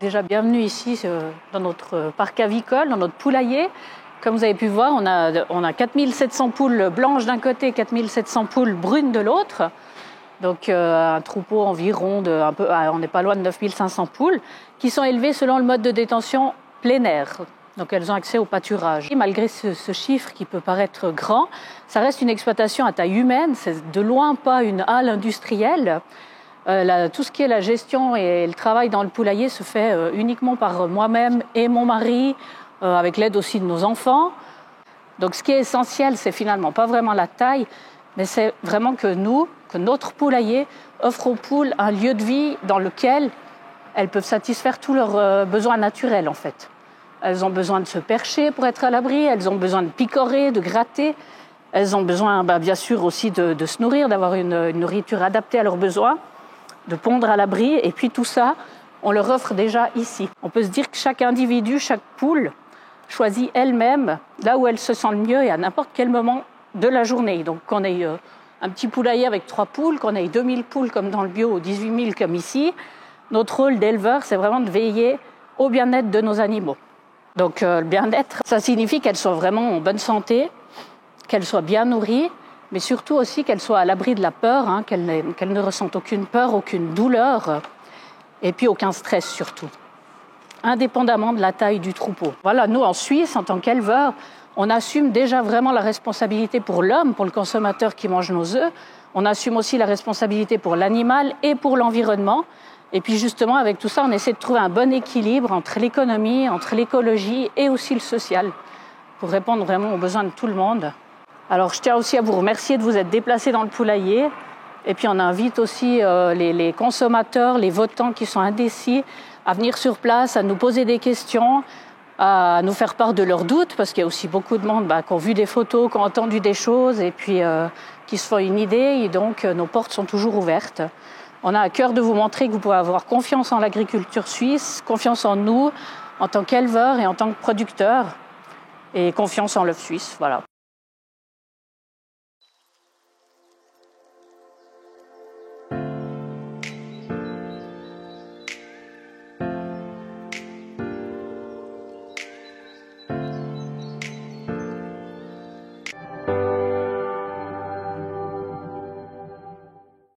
Déjà bienvenue ici dans notre parc avicole, dans notre poulailler. Comme vous avez pu voir, on a 4700 poules blanches d'un côté et 4700 poules brunes de l'autre. Donc un troupeau environ on n'est pas loin de 9500 poules qui sont élevées selon le mode de détention plein air. Donc elles ont accès au pâturage. Et malgré ce chiffre qui peut paraître grand, ça reste une exploitation à taille humaine, c'est de loin pas une halle industrielle. Tout ce qui est la gestion et le travail dans le poulailler se fait uniquement par moi-même et mon mari, avec l'aide aussi de nos enfants. Donc ce qui est essentiel, c'est finalement pas vraiment la taille, mais c'est vraiment que notre poulailler offre aux poules un lieu de vie dans lequel elles peuvent satisfaire tous leurs besoins naturels en fait. Elles ont besoin de se percher pour être à l'abri, elles ont besoin de picorer, de gratter, elles ont besoin bien sûr aussi de se nourrir, d'avoir une nourriture adaptée à leurs besoins, de pondre à l'abri, et puis tout ça, on leur offre déjà ici. On peut se dire que chaque individu, chaque poule, choisit elle-même là où elle se sent le mieux et à n'importe quel moment de la journée. Donc qu'on ait un petit poulailler avec 3 poules, qu'on ait 2000 poules comme dans le bio ou 18 000 comme ici, notre rôle d'éleveur, c'est vraiment de veiller au bien-être de nos animaux. Donc le bien-être, ça signifie qu'elles soient vraiment en bonne santé, qu'elles soient bien nourries, mais surtout aussi qu'elles soient à l'abri de la peur, qu'elles ne ressentent aucune peur, aucune douleur, et puis aucun stress surtout, indépendamment de la taille du troupeau. Voilà, nous en Suisse, en tant qu'éleveurs, on assume déjà vraiment la responsabilité pour l'homme, pour le consommateur qui mange nos œufs. On assume aussi la responsabilité pour l'animal et pour l'environnement. Et puis justement, avec tout ça, on essaie de trouver un bon équilibre entre l'économie, entre l'écologie et aussi le social, pour répondre vraiment aux besoins de tout le monde. Alors je tiens aussi à vous remercier de vous être déplacés dans le poulailler. Et puis on invite aussi les consommateurs, les votants qui sont indécis, à venir sur place, à nous poser des questions, à nous faire part de leurs doutes, parce qu'il y a aussi beaucoup de monde qui ont vu des photos, qui ont entendu des choses, et puis qui se font une idée. Et donc nos portes sont toujours ouvertes. On a à cœur de vous montrer que vous pouvez avoir confiance en l'agriculture suisse, confiance en nous, en tant qu'éleveurs et en tant que producteurs, et confiance en l'œuf suisse. Voilà.